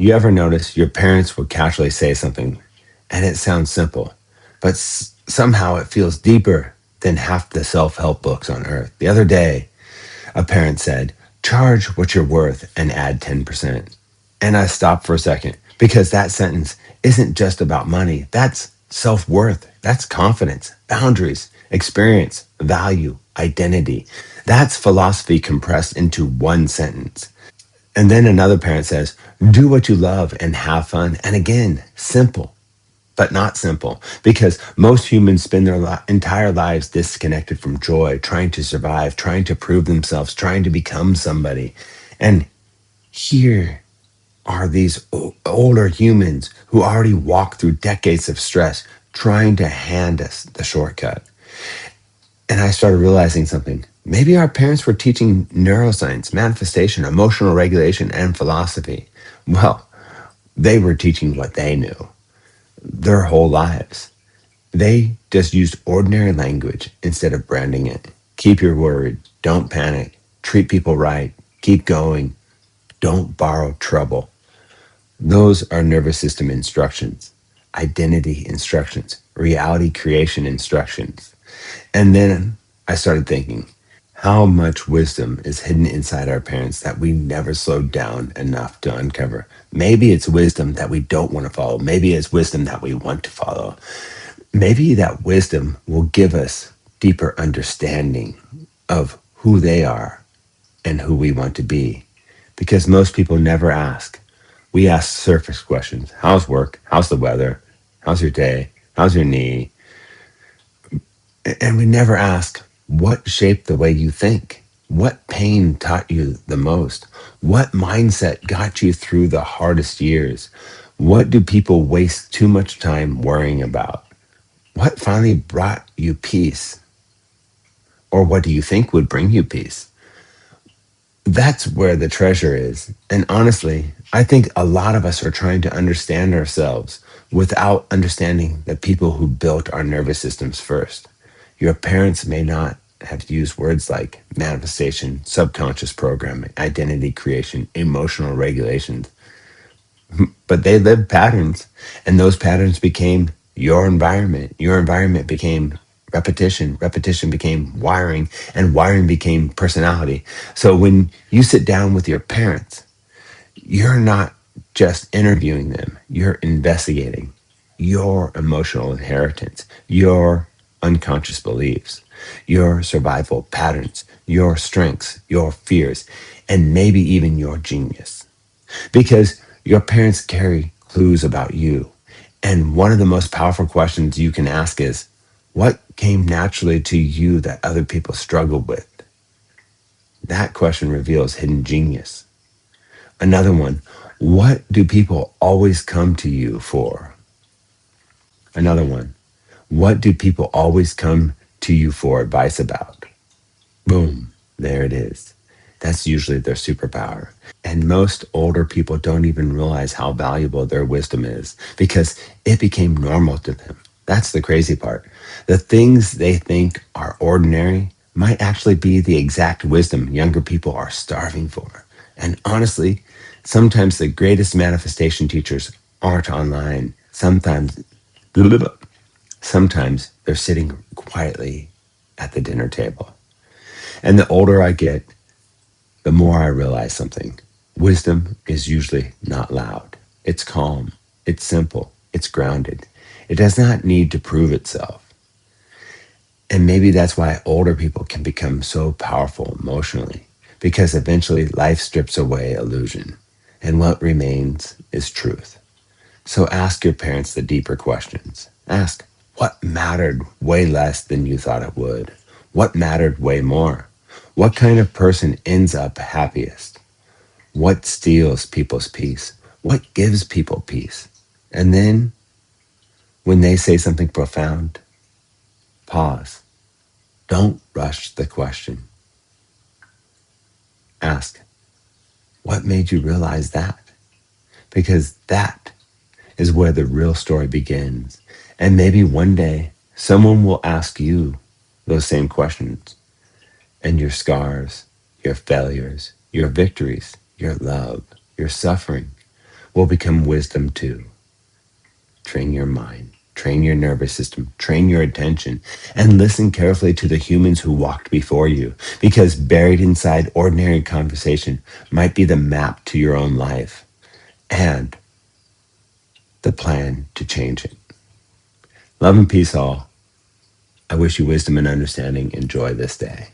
You ever notice your parents will casually say something and it sounds simple, but somehow it feels deeper than half the self help books on earth? The other day, a parent said, "Charge what you're worth and add 10%." And I stopped for a second because that sentence isn't just about money. That's self worth, that's confidence, boundaries, experience, value, identity. That's philosophy compressed into one sentence. And then another parent says, "Do what you love and have fun." And again, simple, but not simple, because most humans spend their entire lives disconnected from joy, trying to survive, trying to prove themselves, trying to become somebody. And here are these older humans who already walked through decades of stress, trying to hand us the shortcut. And I started realizing something. Maybe our parents were teaching neuroscience, manifestation, emotional regulation, and philosophy. Well, they were teaching what they knew their whole lives. They just used ordinary language instead of branding it. Keep your word. Don't panic. Treat people right. Keep going. Don't borrow trouble. Those are nervous system instructions, identity instructions, reality creation instructions. And then I started thinking, how much wisdom is hidden inside our parents that we never slowed down enough to uncover? Maybe it's wisdom that we don't want to follow. Maybe it's wisdom that we want to follow. Maybe that wisdom will give us deeper understanding of who they are and who we want to be. Because most people never ask. We ask surface questions. How's work? How's the weather? How's your day? How's your knee? And we never ask, what shaped the way you think? What pain taught you the most? What mindset got you through the hardest years? What do people waste too much time worrying about? What finally brought you peace? Or what do you think would bring you peace? That's where the treasure is. And honestly, I think a lot of us are trying to understand ourselves without understanding the people who built our nervous systems first. Your parents may not have used words like manifestation, subconscious programming, identity creation, emotional regulations, but they lived patterns, and those patterns became your environment. Your environment became repetition. Repetition became wiring, and wiring became personality. So when you sit down with your parents, you're not just interviewing them, you're investigating your emotional inheritance, your unconscious beliefs, your survival patterns, your strengths, your fears, and maybe even your genius. Because your parents carry clues about you. And one of the most powerful questions you can ask is, what came naturally to you that other people struggled with? That question reveals hidden genius. Another one, what do people always come to you for? Another one, what do people always come to you for advice about? Boom, there it is. That's usually their superpower. And most older people don't even realize how valuable their wisdom is because it became normal to them. That's the crazy part. The things they think are ordinary might actually be the exact wisdom younger people are starving for. And honestly, sometimes the greatest manifestation teachers aren't online. Sometimes they're sitting quietly at the dinner table. And the older I get, the more I realize something. Wisdom is usually not loud. It's calm. It's simple. It's grounded. It does not need to prove itself. And maybe that's why older people can become so powerful emotionally, because eventually life strips away illusion, and what remains is truth. So ask your parents the deeper questions. Ask, what mattered way less than you thought it would? What mattered way more? What kind of person ends up happiest? What steals people's peace? What gives people peace? And then, when they say something profound, pause. Don't rush the question. Ask, what made you realize that? Because that is where the real story begins. And maybe one day, someone will ask you those same questions. And your scars, your failures, your victories, your love, your suffering will become wisdom too. Train your mind, train your nervous system, train your attention, and listen carefully to the humans who walked before you, because buried inside ordinary conversation might be the map to your own life and the plan to change it. Love and peace all. I wish you wisdom and understanding. Enjoy this day.